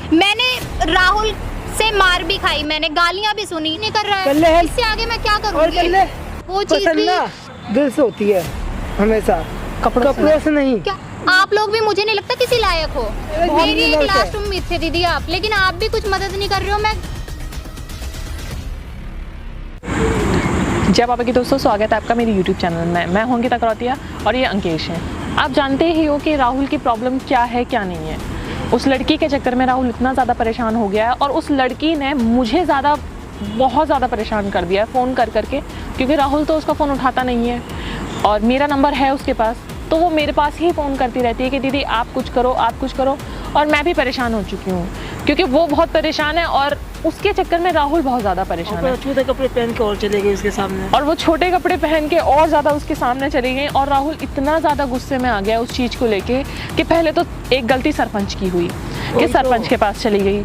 मैंने राहुल से मार भी खाई, मैंने गालियां भी सुनी, नहीं कर रहा है, इससे आगे मैं क्या करूंगी? वो चीज भी दिल से होती है हमेशा, कपड़ों से नहीं। क्या आप लोग भी मुझे नहीं लगता किसी लायक हो। मेरी एक लास्ट उम्मीद थी दीदी आप, लेकिन आप भी कुछ मदद नहीं कर रहे हो। मैं जय बाबा की दोस्तों, स्वागत है आपका मेरे YouTube चैनल में। मैं हूं अंकिता करौतिया और ये अंकेश है। आप जानते ही हो कि राहुल की प्रॉब्लम क्या है क्या नहीं है। उस लड़की के चक्कर में राहुल इतना ज़्यादा परेशान हो गया है और उस लड़की ने मुझे बहुत ज़्यादा परेशान कर दिया है फ़ोन कर करके, क्योंकि राहुल तो उसका फ़ोन उठाता नहीं है और मेरा नंबर है उसके पास, तो वो मेरे पास ही फ़ोन करती रहती है कि दीदी आप कुछ करो, आप कुछ करो। और मैं भी परेशान हो चुकी हूँ क्योंकि वो बहुत परेशान है और उसके चक्कर में राहुल बहुत ज़्यादा परेशान है। छोटे कपड़े पहन के और चले गए उसके सामने, और वो छोटे कपड़े पहन के और ज़्यादा उसके सामने चली गई और राहुल इतना ज़्यादा गुस्से में आ गया उस चीज़ को लेके कि पहले तो एक गलती सरपंच की हुई कि सरपंच के पास चली गई,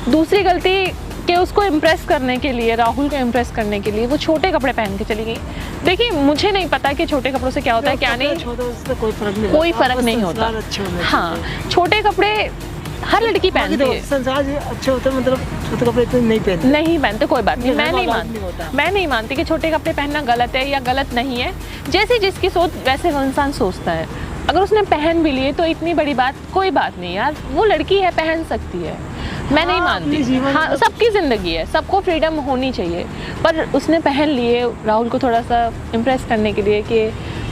दूसरी गलती कि उसको इम्प्रेस करने के लिए, राहुल को इम्प्रेस करने के लिए वो छोटे कपड़े पहन के चली गई। देखिए मुझे नहीं पता कि छोटे कपड़ों से क्या होता है क्या नहीं, कोई फ़र्क नहीं होता। हाँ, छोटे कपड़े हर लड़की पहनती है, संसार अच्छे होते हैं, मतलब छोटे कपड़े इतने नहीं पहनते, कोई बात नहीं। मैं नहीं मानती कि छोटे कपड़े पहनना गलत है या गलत नहीं है। जैसे जिसकी सोच वैसे वो इंसान सोचता है। अगर उसने पहन भी लिए तो इतनी बड़ी बात कोई बात नहीं यार, वो लड़की है, पहन सकती है। मैं नहीं मानती। हाँ, सबकी ज़िंदगी है, सबको फ्रीडम होनी चाहिए, पर उसने पहन लिए राहुल को थोड़ा सा इम्प्रेस करने के लिए कि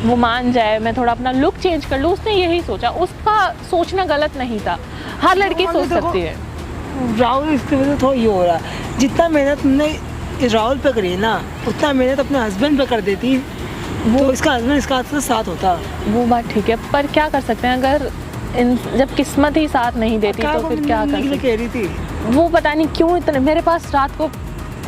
वो मान जाए, मैं थोड़ा अपना लुक चेंज कर लूँ। उसने यही सोचा, उसका सोचना गलत नहीं था। हर लड़की सोच सकती है। राहुल इसकी वजह से थोड़ा ये हो रहा है, जितना मेहनत तुमने राहुल पे करी ना उतना मेहनत अपने हस्बैंड पे कर देती, वो इसका हस्बैंड इसका साथ होता। वो बात ठीक है, पर क्या कर सकते हैं अगर जब किस्मत ही साथ नहीं देती तो फिर क्या कर सकते। कह रही थी वो पता नहीं क्यों इतने, मेरे पास रात को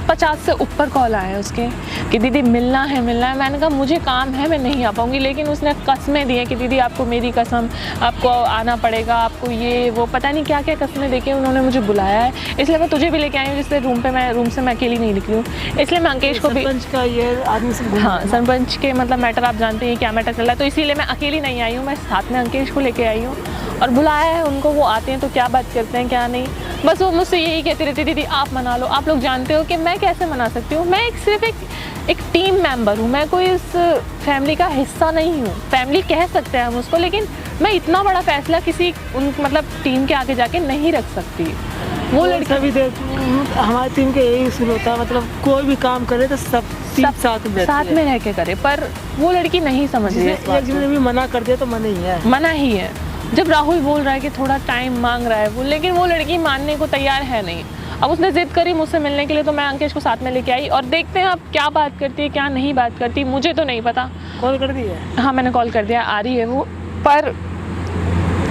50 से ऊपर कॉल आए उसके कि दीदी मिलना है। मैंने कहा मुझे काम है, मैं नहीं आ पाऊँगी, लेकिन उसने कस्में दी हैं कि दीदी आपको मेरी कसम, आपको आना पड़ेगा, आपको ये वो पता नहीं क्या क्या कस्में देके उन्होंने मुझे बुलाया है। इसलिए मैं तुझे भी लेके आई हूँ, जिससे रूम से मैं अकेली नहीं निकली हूँ। इसलिए मैं अंकेश को भी, का ये आदमी से हाँ, सरपंच के मतलब मैटर आप जानते हैं क्या मैटर चल रहा है, तो इसीलिए मैं अकेली नहीं आई हूँ, मैं साथ में अंकेश को लेके आई हूँ और बुलाया है उनको। वो आते हैं तो क्या बात करते हैं क्या नहीं, बस वो मुझसे यही कहती रहती दीदी आप मना लो। आप लोग जानते हो कि मैं कैसे मना सकती हूँ, मैं सिर्फ एक टीम मेंबर हूँ, मैं कोई इस फैमिली का हिस्सा नहीं हूँ। फैमिली कह सकते हैं हम उसको, लेकिन मैं इतना बड़ा फैसला किसी मतलब टीम के आगे जाके नहीं रख सकती। वो लड़का भी हमारी टीम के यही शुरू होता है, मतलब कोई भी काम करे तो सब साथ में रह के करे, पर वो लड़की नहीं समझ रही है। भी मना कर दिया तो मना ही है। जब राहुल बोल रहा है कि थोड़ा टाइम मांग रहा है वो, लेकिन वो लड़की मानने को तैयार है नहीं। अब उसने जिद करी मुझसे मिलने के लिए, तो मैं अंकेश को साथ में लेके आई और देखते हैं अब क्या बात करती है क्या नहीं बात करती, मुझे तो नहीं पता। कॉल कर दी है? हाँ, मैंने कॉल कर दिया, आ रही है वो। पर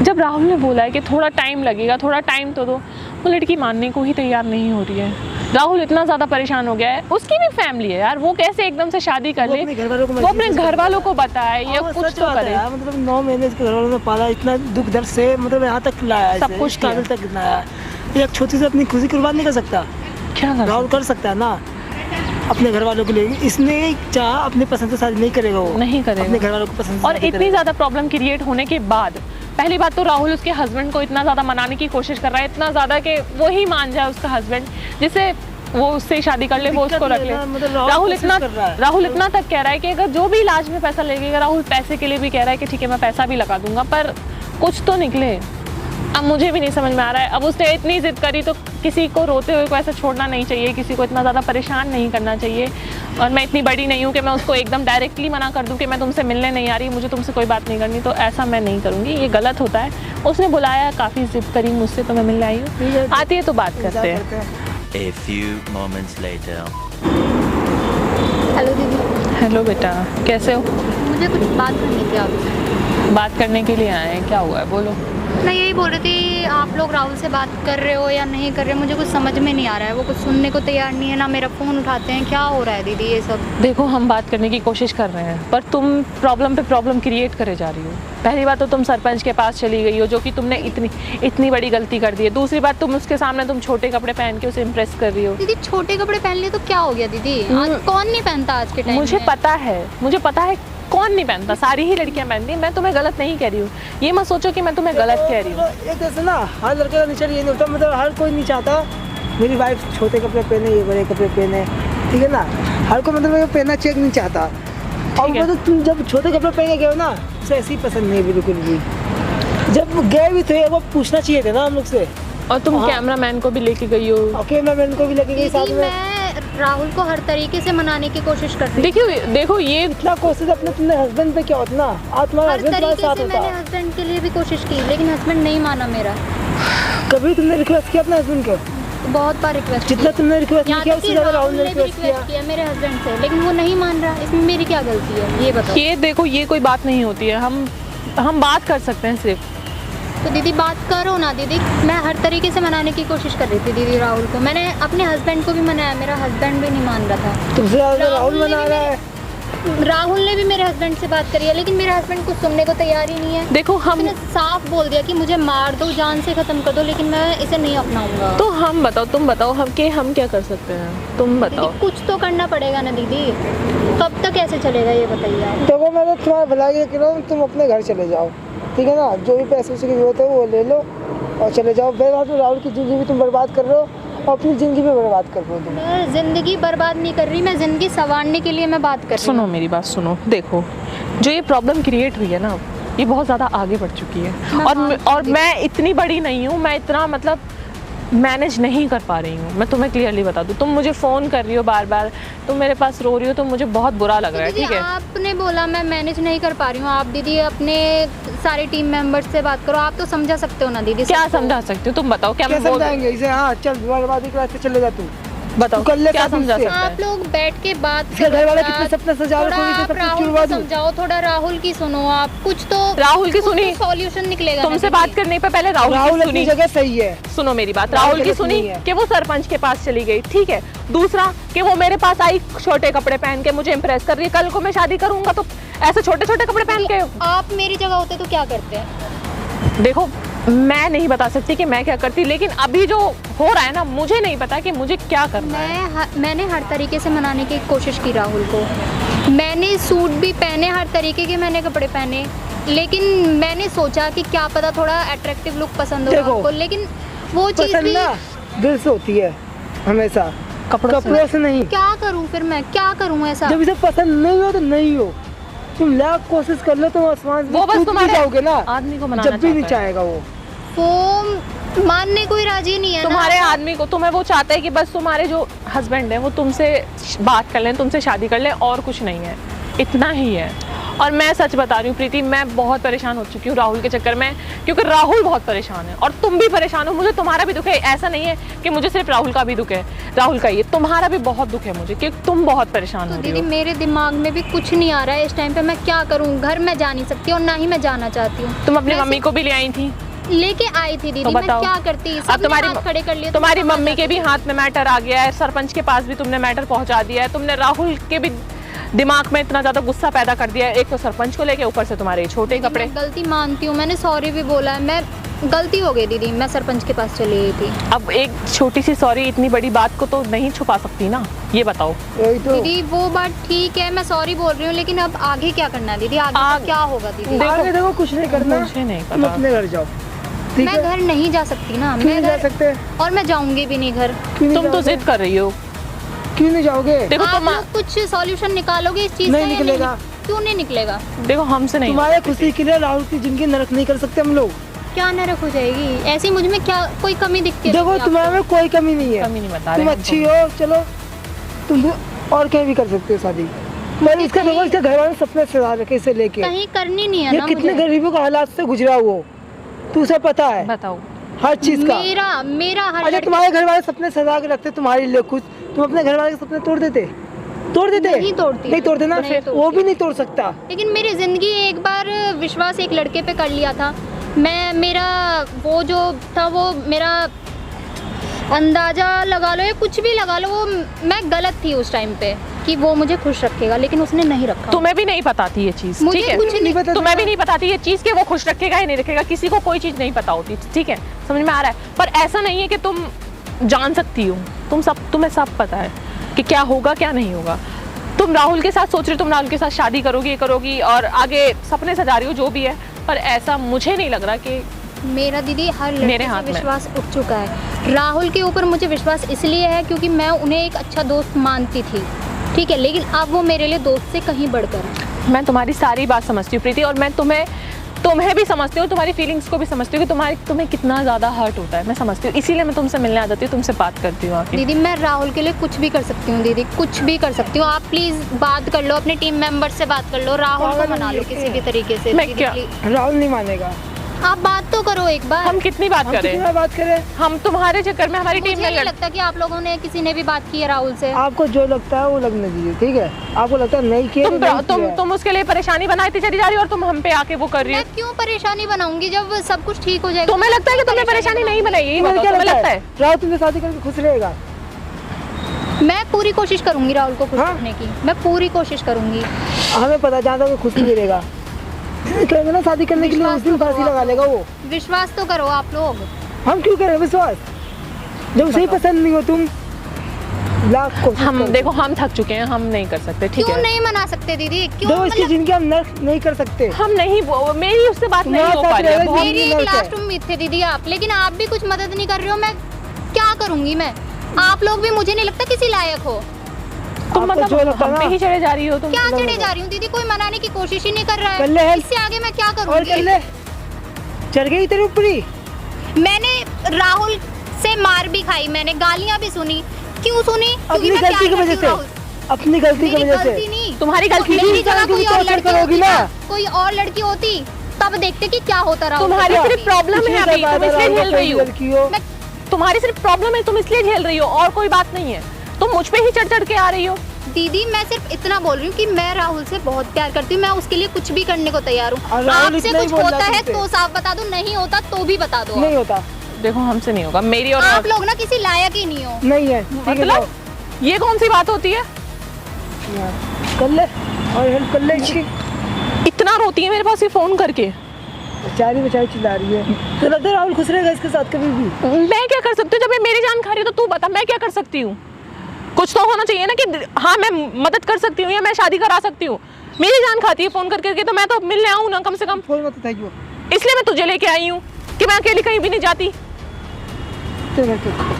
जब राहुल ने बोला है कि थोड़ा टाइम लगेगा, थोड़ा टाइम तो दो, वो लड़की मानने को ही तैयार नहीं हो रही है। राहुल इतना ज़्यादा परेशान हो गया है, उसकी भी फैमिली है यार, वो कैसे एकदम से शादी कर ले, वो अपने घर वालों को बताए या कुछ तो करे। मतलब 9 महीने इसके घर वालों ने पाला, इतना दुख दर्द से मतलब यहाँ तक लाया, सब कुछ काबिल तक लाया। एक छोटी सी अपनी खुशी कुर्बान नहीं कर सकता क्या? राहुल कर सकता है ना अपने घर वालों के लिए, इसने चाह अपनी पसंद से शादी नहीं करेगा, वो नहीं करेगा अपने घर वालों को पसंद। और इतनी ज़्यादा प्रॉब्लम क्रिएट होने के बाद, पहली बात तो राहुल उसके हस्बैंड को इतना ज़्यादा मनाने की कोशिश कर रहा है, इतना ज़्यादा कि वो ही मान जाए उसका हस्बैंड, जिससे वो उससे शादी कर ले, वो उसको रख ले। राहुल इतना तक कह रहा है कि अगर जो भी इलाज में पैसा लगेगा, राहुल पैसे के लिए भी कह रहा है कि ठीक है मैं पैसा भी लगा दूंगा, पर कुछ तो निकले। अब मुझे भी नहीं समझ में आ रहा है। अब उसने इतनी जिद करी तो किसी को रोते हुए को ऐसा छोड़ना नहीं चाहिए, किसी को इतना ज़्यादा परेशान नहीं करना चाहिए। और मैं इतनी बड़ी नहीं हूँ कि मैं उसको एकदम डायरेक्टली मना कर दूँ कि मैं तुमसे मिलने नहीं आ रही, मुझे तुमसे कोई बात नहीं करनी, तो ऐसा मैं नहीं करूँगी, ये गलत होता है। उसने बुलाया, काफ़ी जिद करी मुझसे, तो मैं मिलने आई हूँ, आती है तो बात करते हैं। A few moments later. Hello दीदी। हेलो बेटा, कैसे हो? मुझे कुछ बात करनी थी आपसे। बात करने के लिए आए हैं, क्या हुआ है बोलो। मैं यही बोल रही थी, आप लोग राहुल से बात कर रहे हो या नहीं कर रहे, मुझे कुछ समझ में नहीं आ रहा है। वो कुछ सुनने को तैयार नहीं है, ना मेरा फ़ोन उठाते हैं, क्या हो रहा है दीदी ये सब? देखो हम बात करने की कोशिश कर रहे हैं, पर तुम प्रॉब्लम पे प्रॉब्लम क्रिएट करे जा रही हो। पहली बात तो तुम सरपंच के पास चली गई हो, जो कि तुमने इतनी बड़ी गलती कर दी है। दूसरी बात, तुम उसके सामने तुम छोटे कपड़े पहन के उसे इम्प्रेस कर रही हो। दीदी छोटे कपड़े पहन लिए तो क्या हो गया दीदी? आज कौन नहीं पहनता आज के टाइम में? मुझे पता है कौन नहीं पहनता, सारी ही लड़कियां पहनती हैं। मैं तुम्हें गलत नहीं कह रही हूँ, ये मत सोचो कि मैं तुम्हें गलत कह रही हूँ। एक तरह से ना हर लड़के का नेचर ये नहीं होता, मतलब हर कोई नहीं चाहता मेरी वाइफ छोटे कपड़े पहने, ये बड़े कपड़े पहने, ठीक है ना। हर कोई मतलब पहनना चेक नहीं चाहता। और ठीक है। मतलब तुम जब छोटे कपड़े पहन के गए हो ना, उसे ऐसी पसंद नहीं बिल्कुल भी। जब गए भी थे वो पूछना चाहिए था ना हम लोग से। और तुम कैमरामैन को भी लेके गई हो। ओके, मैं मैन को भी लेके गई साथ दीदी में। मैं राहुल को हर तरीके से मनाने की कोशिश कर रही देखियो देखो ये इतना कोशिश अपने तुमने हस्बैंड पे क्या होता ना, आज तुम्हारा हर हस्बैंड तुम्हारे तरीके साथ से मैंने होता। हस्बैंड के लिए भी कोशिश की, लेकिन हस्बैंड नहीं माना मेरा। कभी तुमने रिक्वेस्ट किया अपने हस्बैंड को? बहुत बार रिक्वेस्ट जितना तुमने रिक्वेस्ट नहीं यहाँ किया तक उससे कि ज़्यादा राहुल राहुल ने ने भी रिक्वेस्ट किया। रिक्वेस्ट किया मेरे हस्बैंड से, लेकिन वो नहीं मान रहा। इसमें मेरी क्या गलती है ये बताओ। ये देखो ये कोई बात नहीं होती है, हम बात कर सकते हैं सिर्फ। तो दीदी बात करो ना दीदी। मैं हर तरीके से मनाने की कोशिश कर रही थी दीदी राहुल को। मैंने अपने हस्बैंड को भी मनाया, मेरा हस्बैंड भी नहीं मान रहा था। तुमसे ज़्यादा राहुल राहुल ने मना भी रहा है। राहुल ने भी मेरे हस्बैंड से बात करी है, लेकिन मेरा हस्बैंड कुछ सुनने को तैयार ही नहीं है। देखो हम उसने साफ बोल दिया कि मुझे मार दो, जान से खत्म कर दो, लेकिन मैं इसे नहीं अपनाऊंगा। तो हम बताओ, तुम बताओ हम क्या कर सकते हैं, तुम बताओ। दीदी कुछ तो करना पड़ेगा ना दीदी। कब तक ऐसे चलेगा ये बताइए आप। देखो मैं तो तुम्हारा भलाई के कह रहा हूँ, तुम अपने घर चले जाओ, ठीक है ना। जो भी पैसे की जरूरत है वो ले लो और चले जाओ। बेवजह तो राहुल की ज़िंदगी भी तुम बर्बाद कर रहे हो और अपनी ज़िंदगी भी बर्बाद कर रहे हो तुम। मैं जिंदगी बर्बाद नहीं कर रही, मैं जिंदगी संवारने के लिए मैं बात कर रही सुनो हूँ। मेरी बात सुनो, देखो जो ये प्रॉब्लम क्रिएट हुई है ना, ये बहुत ज़्यादा आगे बढ़ चुकी है। और मैं इतनी बड़ी नहीं हूँ, मैं इतना मतलब मैनेज नहीं कर पा रही हूँ। मैं तुम्हें क्लियरली बता दूँ, तुम मुझे फ़ोन कर रही हो बार बार, तुम मेरे पास रो रही हो, तो मुझे बहुत बुरा लग रहा है, दीदी ठीक है। आपने बोला मैं मैनेज नहीं कर पा रही हूँ। आप दीदी अपने सारे टीम मेंबर्स से बात करो, आप तो समझा सकते हो ना दीदी। क्या सबको। समझा सकती हो, तुम बताओ। क्या क्या मैं बोल समझाएंगे इसे? हाँ चल बर्बादी के रास्ते चले जा तू। बताओ तू कर ले क्या काम समझा इससे। सकते आप हैं। लोग बैठ के बात इसके घर वाले कितने सपने सजा रहे, थोड़ा कोई आप सब कुछ राहुल छुड़वा को दूं। समझाओ, थोड़ा राहुल की सुनो। आप कुछ तो राहुल की सुनी, सॉल्यूशन निकलेगा ना तुमसे दीदी। बात करने पे पहले राहुल राहुल की अपनी सुनी। जगह सही है। सुनो मेरी बात, राहुल राहुल की गलत सुनी नहीं है। कि वो सरपंच के पास चली गई, ठीक है। दूसरा कि वो मेरे पास आई छोटे कपड़े पहन के मुझे इम्प्रेस कर रही है। कल को मैं शादी करूंगा तो ऐसे छोटे छोटे कपड़े पहन के। आप मेरी जगह होते तो क्या करते हैं? देखो मैं नहीं बता सकती कि मैं क्या करती, लेकिन अभी जो हो रहा है ना, मुझे नहीं पता कि मुझे क्या करना है। मैंने हर तरीके से मनाने की कोशिश की राहुल को। मैंने सूट भी पहने, हर तरीके के मैंने कपड़े पहने, लेकिन मैंने सोचा कि क्या पता थोड़ा अट्रैक्टिव लुक पसंद हो देखो, आपको, लेकिन वो चीज़ पसंद भी ना दिल से होती है हमेशा, कपड़ों से नहीं। क्या करूं फिर मैं क्या करूं ऐसा? जब इसे पसंद नहीं हो तो नहीं हो, तुम लाख कोशिश कर लो तुम आसमान से वो बस कूद भी तुम्हारे जाओगे ना, आदमी को मनाना जब भी नहीं चाहता है। चाहेगा वो। वो मानने को ही राजी नहीं है तुम्हारे ना। आदमी को, तुम्हें वो चाहता है कि बस तुम्हारे जो हस्बैंड है वो तुमसे बात कर लें, तुमसे शादी कर लें, और कुछ नहीं है, इतना ही है। और मैं सच बता रही हूँ प्रीति, मैं बहुत परेशान हो चुकी हूँ राहुल के चक्कर में, क्योंकि राहुल बहुत परेशान है और तुम भी परेशान हो। मुझे तुम्हारा भी दुख है, ऐसा नहीं है कि मुझे सिर्फ राहुल का भी दुख है, राहुल का ही तुम्हारा भी बहुत दुख है मुझे, क्योंकि तुम बहुत परेशान तो हो रही दीदी हो। मेरे दिमाग में भी कुछ नहीं आ रहा है इस टाइम पे। मैं क्या करूं? घर में जा नहीं सकती और ना ही मैं जाना चाहती हूँ। तुम अपनी वैसे- मम्मी को भी ले आई थी, लेके आई थी दीदी, तो मैं बताओ। क्या करती? अब सबने हाथ खड़े कर लिए, तुम्हारी तुम मम्मी के भी हाथ में मैटर आ गया है, सरपंच के पास भी तुमने मैटर पहुंचा दिया है, तुमने राहुल के भी दिमाग में इतना ज्यादा गुस्सा पैदा कर दिया है, एक तो सरपंच को लेके, ऊपर से तुम्हारे छोटे दीदी, कपड़े। मैं गलती मानती हूँ, मैंने सॉरी भी बोला है। मैं गलती हो गई दीदी, मैं सरपंच के पास चली गई थी। अब एक छोटी सी सॉरी इतनी बड़ी बात को तो नहीं छुपा सकती ना, ये बताओ। यही तो दीदी वो बात ठीक है, मैं सॉरी बोल रही हूँ, लेकिन अब आगे क्या करना है दीदी? आगे आगे- क्या होगा दीदी? देखो- आगे देखो कुछ नहीं करना, मुझे नहीं तुम पता। अपने घर जाओ, ठीक मैं है? घर नहीं जा सकती ना, क्यों मैं नहीं जा घर सकते? और मैं जाऊंगी भी नहीं घर। क्यों नहीं तुम तो जाओगे? जिद कर रही हो। क्यों नहीं जाओगे? देखो आप तुम, लोग कुछ सॉल्यूशन निकालोगे इस चीज नहीं का या निकलेगा। क्यों नहीं निकलेगा? देखो हमसे नहीं तुम्हारे हो सकती। खुशी के लिए राहुल की जिंदगी नरक नहीं कर सकते हम लोग। क्या नरक हो जाएगी? ऐसी मुझ में क्या कोई कमी दिखती है? देखो दीदी तुम्हारे आपको? में कोई कमी नहीं है, कमी नहीं बता रहे तुम हम अच्छी तुम। हो, चलो तुम भी और कहीं भी कर सकते हो शादी। पर इसका देखो, इसके घर वाले सपने सजा रखे इसे लेके। कहीं करनी नहीं है ये ना कितने मुझे। गरीबों का हालात से गुजरा वो, तू उसे पता है बताओ। हर चीज का। मेरा हर अच्छा लड़की- तुम्हारे घर वाले सपने सजा के रखते तुम्हारे लिए खुद, तुम अपने घर वाले के सपने तोड़ देते? नहीं तोड़ती। नहीं तोड़ते ना, नहीं तोड़ती। वो भी नहीं तोड़ सकता। लेकिन मेरी जिंदगी एक बार विश्वास एक लड़के पे कर लिया था। मेरा वो जो था, वो मेरा अंदाजा लगा लो या कुछ भी लगा लो, वो मैं गलत थी उस टाइम पे कि वो मुझे खुश रखेगा, लेकिन उसने नहीं रखा। तुम्हें भी नहीं पता थी ये चीज, मुझे ठीक है? कुछ नहीं पता तुम्हें भी नहीं पता थी ये चीज कि वो खुश रखेगा या नहीं रखेगा, किसी को कोई चीज नहीं पता होती, ठीक है? समझ में आ रहा है? पर ऐसा नहीं है कि तुम जान सकती हो, तुम्हें सब पता है कि क्या होगा क्या नहीं होगा। तुम राहुल के साथ सोच रही हो, तुम राहुल के साथ शादी करोगी, ये करोगी और आगे सपने सजा रही हो, जो भी है, पर ऐसा मुझे नहीं लग रहा कि मेरा दीदी हर मेरे लड़के हाथ से में। विश्वास उठ चुका है। राहुल के ऊपर मुझे विश्वास इसलिए है क्योंकि मैं उन्हें एक अच्छा दोस्त मानती थी, ठीक है, लेकिन अब वो मेरे लिए दोस्त से कहीं बढ़कर है। मैं तुम्हारी सारी बात समझती हूँ प्रीति, और मैं तुम्हें भी समझती हूँ, तुम्हारी फीलिंग्स को भी समझती हूँ कि तुम्हें कितना ज़्यादा हर्ट होता है, मैं समझती हूँ, इसीलिए मैं तुमसे मिलने आ जाती हूँ, तुमसे बात करती हूँ आके। दीदी मैं राहुल के लिए कुछ भी कर सकती हूँ, दीदी कुछ भी कर सकती हूँ। आप प्लीज़ बात कर लो, अपने टीम मेंबर से बात कर लो, राहुल को मना लो किसी भी तरीके से। मैं दीदी, क्या? please। राहुल नहीं मानेगा। आप बात तो करो एक बार। हम कितनी बात हम करें? कितना बात करें? हम तुम्हारे चक्कर में हमारी मुझे टीम में नहीं लड़ लगता कि आप लोगों ने किसी ने भी बात की है राहुल से। आपको जो लगता है वो लगने दीजिए, ठीक है? आपको लगता है नहीं किया, तुम उसके लिए परेशानी बनाती चली जा रही हो और तुम हम पे आके वो कर रही हो। मैं क्यों परेशानी बनाऊंगी जब सब कुछ ठीक हो जाएगा? तुम्हें लगता है कि तुमने परेशानी नहीं बनाई? यही बताओ, क्या तुम्हें लगता है? राहुल तुमसे शादी करके खुश रहेगा? मैं पूरी कोशिश करूंगी राहुल को खुश हाँ? रखने की, मैं पूरी कोशिश करूंगी। हमें पता जानता है खुश नहीं रहेगा, कहेंगे ना शादी करने के लिए, उस दिन फांसी लगा लेगा वो। विश्वास तो करो आप लोग। हम क्यों करें विश्वास जब उसे ही पसंद नहीं हो तुम? लाख कोशिश हम करो। देखो, हम थक चुके हैं, हम नहीं कर सकते, ठीक क्यों है? नहीं मना सकते दीदी? क्यों देखो इसकी जिंदगी हम नर्क नहीं कर सकते। हम नहीं, मेरी उससे बात नहीं तुम्हारे हो साथ पा रही है। रहेगा, बहुत- मेरी हम एक नहीं लास्ट करते। उम्मीद थे दीदी आप, लेकिन आप भी कुछ मदद नहीं कर रहे हो। मैं क्या करूंगी? मैं आप लोग भी मुझे नहीं लगता किसी लायक हो। तुम आपको जो मतलब लगता हम है पे ना- ही चढ़े जा रही हो तुम। क्या चढ़े जा रही हूँ दीदी? कोई मनाने की कोशिश ही नहीं कर रहा कर ले है। help। इससे आगे मैं क्या और कर करूंगी? ले, चढ़ गई तेरे ऊपरी। मैंने राहुल से मार भी खाई, मैंने गालियां भी सुनी। क्यों सुनी? क्योंकि अपनी मैं गलती प्यार की वजह करती हूँ से, राहुल। अपनी गलती की मेरी वजह गलती से। नहीं, तुम्हारी गलती मेरी नहीं। जगह कोई तो और अच्छा लड़की करोगी होती ना। ना, कोई और लड़की होती तब देखते कि क्या होता राहुल तुम्हारी के साथ। सिर्फ प्रॉब्लम है अभी, तुम इसलिए झेल रही हो। लड़की हो। मैं तुम्हारी सिर्फ प्रॉब्लम है, तुम इसलिए झेल रही हो, और कोई बात नहीं है। तुम मुझ पे ही चढ़ चढ़ के आ रही हो। दीदी मैं सिर्फ इतना बोल रही हूँ कि मैं राहुल से बहुत प्यार करती हूँ, मैं उसके लिए कुछ भी करने को तैयार हूँ। और राहुल आपसे इतना ही कुछ बोल रहा होता है है तुमसे। तो साफ बता दो, नहीं होता तो भी बता दो। नहीं होता, देखो हमसे नहीं होगा, मेरी और आप लोग ना किसी लायक ही नहीं हो। नहीं है, ठीक है, मतलब ये कौन सी बात होती है? जाओ। कर ले और हेल्प कर ले इसकी। इतना रोती है मेरे पास ये फोन करके। बेचारी बेचारी चिल्ला रही है, तो लगता है राहुल खुश रहेगा इसके साथ कभी भी? मैं क्या कर सकती हूँ? जब ये मेरी जान खा रही है तो तू बता, मैं क्या कर सकती हूँ? कुछ तो होना चाहिए ना कि हाँ मैं मदद कर सकती हूँ या मैं शादी करा सकती हूँ। मेरी जान खाती है फोन करके, तो मैं तो मिलने आऊँ ना कम से कम। फोन मत उठाइयो। इसलिए मैं तुझे लेके आई हूँ कि मैं अकेली कहीं भी नहीं जाती। चल, चल, चल।